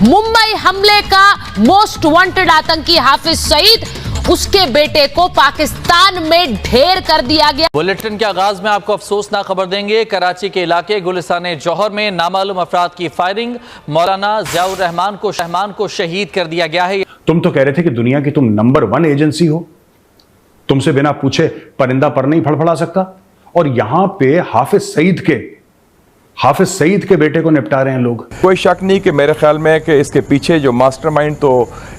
मुंबई हमले का most wanted आतंकी हाफिज सईद, उसके बेटे को पाकिस्तान में ढेर कर दिया गया। बुलेटिन के आगाज में आपको अफसोसनाक खबर देंगे। कराची के इलाके गुलिस्तान जौहर में नामालूम अफराद की फायरिंग, मौलाना ज़ियाउर रहमान को शहीद कर दिया गया है। तुम तो कह रहे थे कि दुनिया की तुम नंबर 1 एजेंसी हो, तुमसे बिना पूछे परिंदा पर नहीं फड़फड़ा सकता, और यहां पे हाफिज सईद के बेटे को निपटा रहे हैं लोग। कोई शक नहीं कि मेरे ख्याल में कि इसके पीछे जो मास्टरमाइंड तो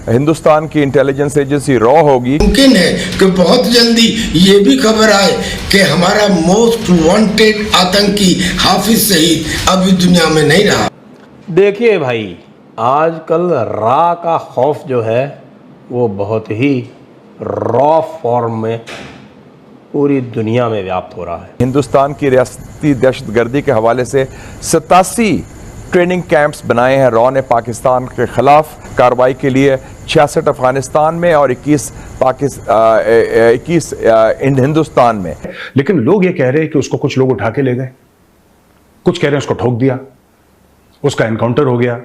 हिंदुस्तान की इंटेलिजेंस एजेंसी रॉ होगी। मुमकिन है कि बहुत जल्दी ये भी खबर आए कि हमारा मोस्ट वांटेड आतंकी हाफिज सईद अभी दुनिया में नहीं रहा। देखिए भाई, आजकल रा का खौफ जो है वो बहुत ही रॉ फॉर्म में पूरी दुनिया में व्याप्त हो रहा है। हिंदुस्तान की रियासती दहशतगर्दी के हवाले से 87 ट्रेनिंग कैंप्स बनाए हैं रॉ ने पाकिस्तान के खिलाफ कार्रवाई के लिए, 66 अफगानिस्तान में और 21 हिंदुस्तान में। लेकिन लोग ये कह रहे हैं कि उसको कुछ लोग उठा के ले गए, कुछ कह रहे हैं उसको ठोक दिया, उसका एनकाउंटर हो गया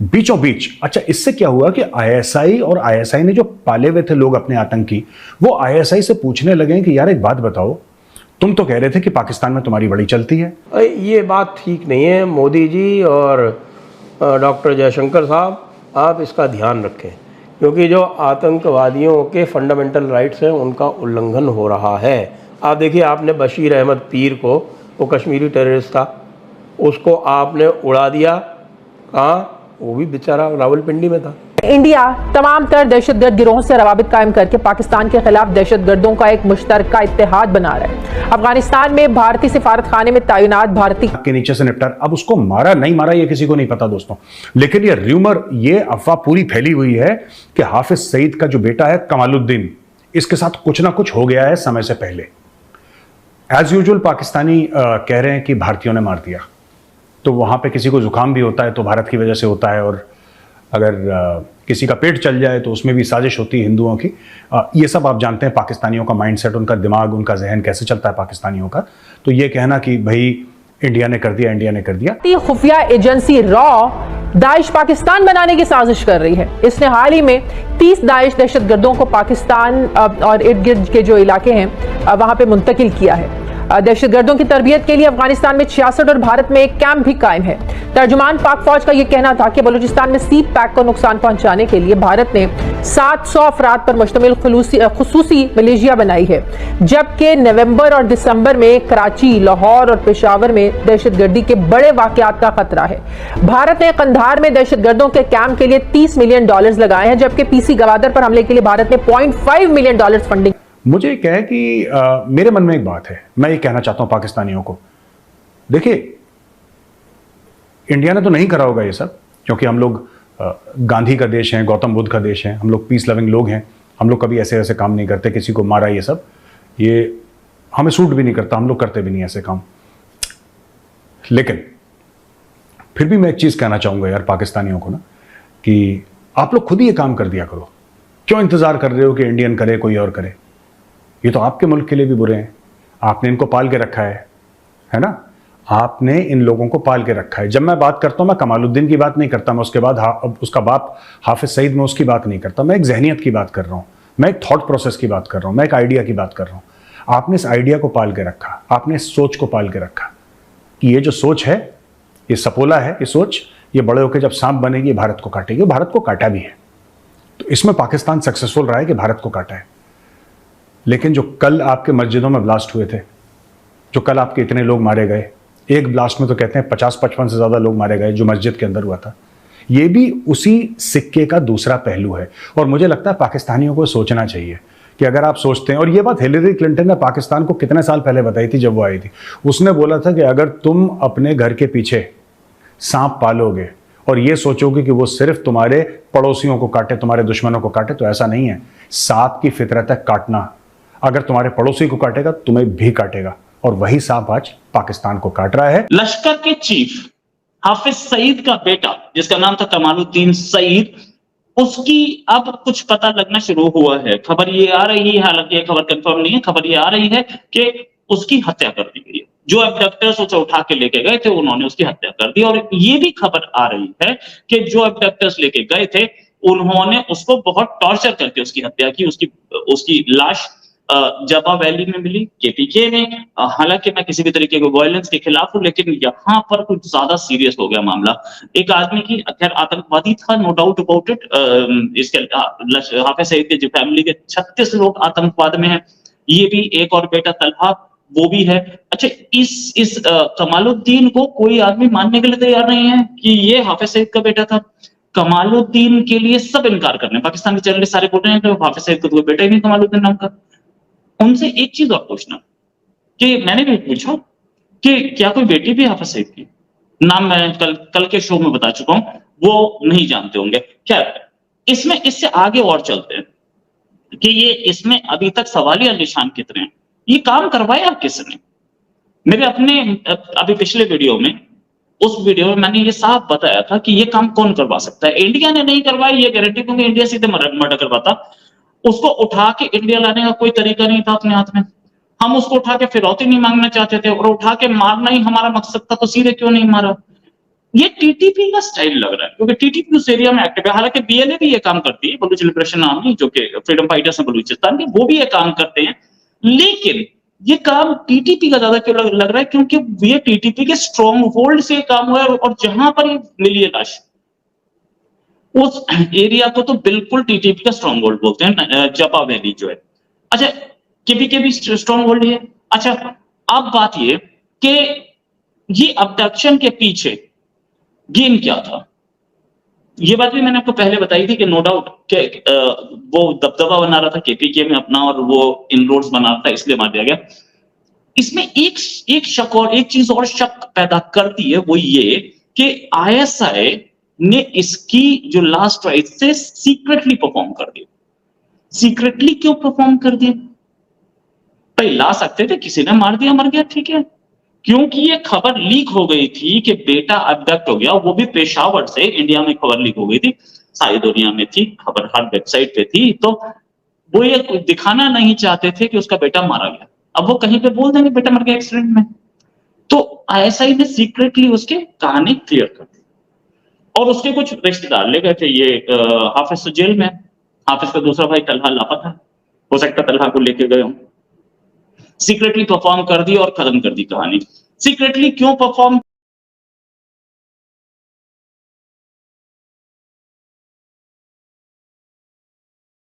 बीचों बीच। अच्छा, इससे क्या हुआ कि आईएसआई ने जो पाले हुए थे लोग अपने आतंकी, वो आईएसआई से पूछने लगे कि यार एक बात बताओ, तुम तो कह रहे थे कि पाकिस्तान में तुम्हारी बड़ी चलती है। ये बात ठीक नहीं है। मोदी जी और डॉक्टर जयशंकर साहब, आप इसका ध्यान रखें, क्योंकि जो आतंकवादियों के फंडामेंटल राइट्स हैं उनका उल्लंघन हो रहा है। आप देखिए, आपने बशीर अहमद पीर को, वो कश्मीरी टेररिस्ट था, उसको आपने उड़ा दिया। कहाँ? वो भी बेचारा रावलपिंडी में था। इंडिया तमाम तर दहशतगर्द गिरोहों से रवाबित कायम करके पाकिस्तान के खिलाफ दहशतगर्दों का एक मुश्तरका इत्तेहाद बना रहा है। अफगानिस्तान में भारतीय सिफारत खाने में तैनात भारतीय के नीचे से निपटा। अब उसको मारा नहीं मारा ये किसी को नहीं पता दोस्तों, लेकिन ये र्यूमर, ये अफवाह पूरी फैली हुई है कि हाफिज सईद का जो बेटा है कमालुद्दीन, इसके साथ कुछ ना कुछ हो गया है समय से पहले। एज यूजुअल पाकिस्तानी कह रहे हैं कि भारतीयों ने मार दिया। तो वहां पे किसी को जुकाम भी होता है तो भारत की वजह से होता है, और अगर किसी का पेट चल जाए तो उसमें भी साजिश होती है हिंदुओं की। ये सब आप जानते हैं पाकिस्तानियों का माइंडसेट, उनका दिमाग, उनका जहन कैसे चलता है पाकिस्तानियों का। तो ये कहना कि भाई इंडिया ने कर दिया। खुफिया एजेंसी रॉ दाइश पाकिस्तान बनाने की साजिश कर रही है। इसने हाल ही में 30 दाइश दहशतगर्दों को पाकिस्तान और इर्द गिर्द के जो इलाके हैं वहां पे मुंतकिल किया है। दहशतगर्दों की तरबियत के लिए अफगानिस्तान में 66 और भारत में एक कैंप भी कायम है। तर्जुमान पाक फौज का यह कहना था कि बलूचिस्तान में सी पैक को नुकसान पहुंचाने के लिए भारत ने 700 अफराद पर मुश्तमिल खुसूसी मलेशिया बनाई है, जबकि नवंबर और दिसंबर में कराची, लाहौर और पेशावर में दहशतगर्दी के बड़े वाकयात का खतरा है। भारत ने कंधार में दहशतगर्दों के कैंप के लिए $30 मिलियन लगाए हैं, जबकि पीसी गवादर पर हमले के लिए भारत ने $0.5 मिलियन फंडिंग। मुझे क्या है कि मेरे मन में एक बात है, मैं ये कहना चाहता हूं पाकिस्तानियों को, देखिए इंडिया ने तो नहीं करा होगा ये सब, क्योंकि हम लोग गांधी का देश है, गौतम बुद्ध का देश है, हम लोग पीस लविंग लोग हैं, हम लोग कभी ऐसे ऐसे काम नहीं करते, किसी को मारा ये सब, ये हमें सूट भी नहीं करता, हम लोग करते भी नहीं ऐसे काम। लेकिन फिर भी मैं एक चीज कहना चाहूंगा यार पाकिस्तानियों को ना, कि आप लोग खुद ही ये काम कर दिया करो। क्यों इंतजार कर रहे हो कि इंडियन करे, कोई और करे? ये तो आपके मुल्क के लिए भी बुरे हैं। आपने इनको पाल के रखा है ना? आपने इन लोगों को पाल के रखा है। जब मैं बात करता हूं, मैं कमालुद्दीन की बात नहीं करता, मैं उसके बाद उसका बाप हाफिज सईद में उसकी बात नहीं करता, मैं एक जहनियत की बात कर रहा हूं, मैं एक थॉट प्रोसेस की बात कर रहा हूं, मैं एक आइडिया की बात कर रहा हूं। आपने इस आइडिया को पाल के रखा, आपने इस सोच को पाल के रखा कि ये जो सोच है, ये सपोला है, ये सोच, ये बड़े होकर जब सांप बनेगी भारत को काटेगी। भारत को काटा भी है, तो इसमें पाकिस्तान सक्सेसफुल रहा है कि भारत को काटा है। लेकिन जो कल आपके मस्जिदों में ब्लास्ट हुए थे, जो कल आपके इतने लोग मारे गए, एक ब्लास्ट में तो कहते हैं 50-55 से ज्यादा लोग मारे गए जो मस्जिद के अंदर हुआ था, ये भी उसी सिक्के का दूसरा पहलू है। और मुझे लगता है पाकिस्तानियों को सोचना चाहिए कि अगर आप सोचते हैं, और ये बात हिलेरी क्लिंटन ने पाकिस्तान को कितने साल पहले बताई थी जब वो आई थी, उसने बोला था कि अगर तुम अपने घर के पीछे सांप पालोगे और ये सोचोगे कि वो सिर्फ तुम्हारे पड़ोसियों को काटे, तुम्हारे दुश्मनों को काटे, तो ऐसा नहीं है। सांप की फितरत है काटना, अगर तुम्हारे पड़ोसी को काटेगा तुम्हें भी काटेगा, और वही सांप आज पाकिस्तान को काट रहा है। लश्कर के चीफ हाफिज सईद का बेटा, जिसका नाम था कमालुद्दीन सईद, उसकी अब कुछ पता लगना शुरू हुआ है। खबर ये आ रही है, हालांकि ये खबर कंफर्म नहीं है, खबर ये आ रही है कि उसकी हत्या कर दी गई है। जो अबडक्टर्स उसे उठा के लेके गए थे उन्होंने उसकी हत्या कर दी। और ये भी खबर आ रही है कि जो अबडक्टर्स लेके गए थे उन्होंने उसको बहुत टॉर्चर करके उसकी हत्या की। उसकी लाश जबा वैली में मिली, केपीके में। हालांकि मैं किसी भी तरीके के वायलेंस के खिलाफ हूं, लेकिन यहाँ पर कुछ ज्यादा सीरियस हो गया मामला। एक आदमी की, खैर आतंकवादी था, नो डाउट अबाउट इट। इसके हाफिज सईद के जो फैमिली के 36 लोग आतंकवाद में हैं, ये भी एक और बेटा तलहा वो भी है। अच्छा, इस कमालुद्दीन को कोई आदमी मानने के लिए तैयार नहीं है कि ये हाफिज सईद का बेटा था। कमालुद्दीन के लिए सब इनकार कर रहे हैं, पाकिस्तानी जर्नलिस्ट सारे बोल रहे हैं कि हाफिज सईद का कोई बेटा ही नहीं कमालुद्दीन नाम का। उनसे एक चीज और पूछना कि मैंने भी पूछा कि क्या कोई बेटी भी हाफिज सईद की? नाम मैं कल के शो में बता चुका हूं, वो नहीं जानते होंगे। क्या इसमें इससे आगे और चलते हैं कि ये इसमें अभी तक सवालिया निशान कितने हैं। ये काम करवाया किसने? मेरे अपने अभी पिछले वीडियो में, उस वीडियो में मैंने ये साफ बताया था कि ये काम कौन करवा सकता है। इंडिया ने नहीं करवाया ये गारंटी, क्योंकि इंडिया सीधे मर्डर करवाता। उसको उठा के इंडिया लाने का कोई तरीका नहीं था अपने हाथ में। हम उसको उठा के फिरौती नहीं मांगना चाहते थे, और उठा के मारना ही हमारा मकसद था, तो सीधे क्यों नहीं मारा? ये टीटीपी का स्टाइल लग रहा है, क्योंकि टीटीपी उस एरिया में एक्टिव है। हालांकि बीएलए भी ये काम करती है, बलूच लिबरेशन आर्मी, जो कि फ्रीडम फाइटर्स है बलूचिस्तान के, वो भी ये काम करते हैं। लेकिन ये काम टीटीपी का ज्यादा क्यों लग रहा है? क्योंकि ये टीटीपी के स्ट्रॉन्ग होल्ड से काम हुआ है, और जहां पर ये मिली है लाश, उस एरिया को तो बिल्कुल टीटीपी का स्ट्रॉन्ग होल्ड बोलते हैं, जबा वैली जो है। अच्छा, केपीके भी स्ट्रॉन्ग होल्ड है। अच्छा, अब बात ये कि ये अबडक्शन के पीछे गेम क्या था? ये बात भी मैंने आपको पहले बताई थी कि नो डाउट कि वो दबदबा बना रहा था केपीके में अपना, और वो इनरोड्स बना रहा था, इसलिए मार दिया गया। इसमें एक शक और एक चीज और शक पैदा करती है, वो ये कि आईएसआई ने इसकी जो लास्ट राइट से सीक्रेटली परफॉर्म कर दिया। सीक्रेटली क्यों परफॉर्म कर दिया? भाई ला सकते थे, किसी ने मार दिया, मर गया, ठीक है। क्योंकि ये खबर लीक हो गई थी कि बेटा अबडक्ट हो गया, वो भी पेशावर से। इंडिया में खबर लीक हो गई थी, सारी दुनिया में थी खबर, हर वेबसाइट पे थी। तो वो ये दिखाना नहीं चाहते थे कि उसका बेटा मारा गया। अब वो कहीं पे बोल देंगे बेटा मर गया एक्सीडेंट में। तो आईएसआई ने सीक्रेटली उसके कहानी क्लियर कर दी, और उसके कुछ रिश्तेदार ले गए थे। ये हाफिज तो जेल में, हाफिज का दूसरा भाई तलहा लापता, हो सकता तलहा को लेके गए हों। सीक्रेटली परफॉर्म कर दी और खत्म कर दी कहानी। सीक्रेटली क्यों परफॉर्म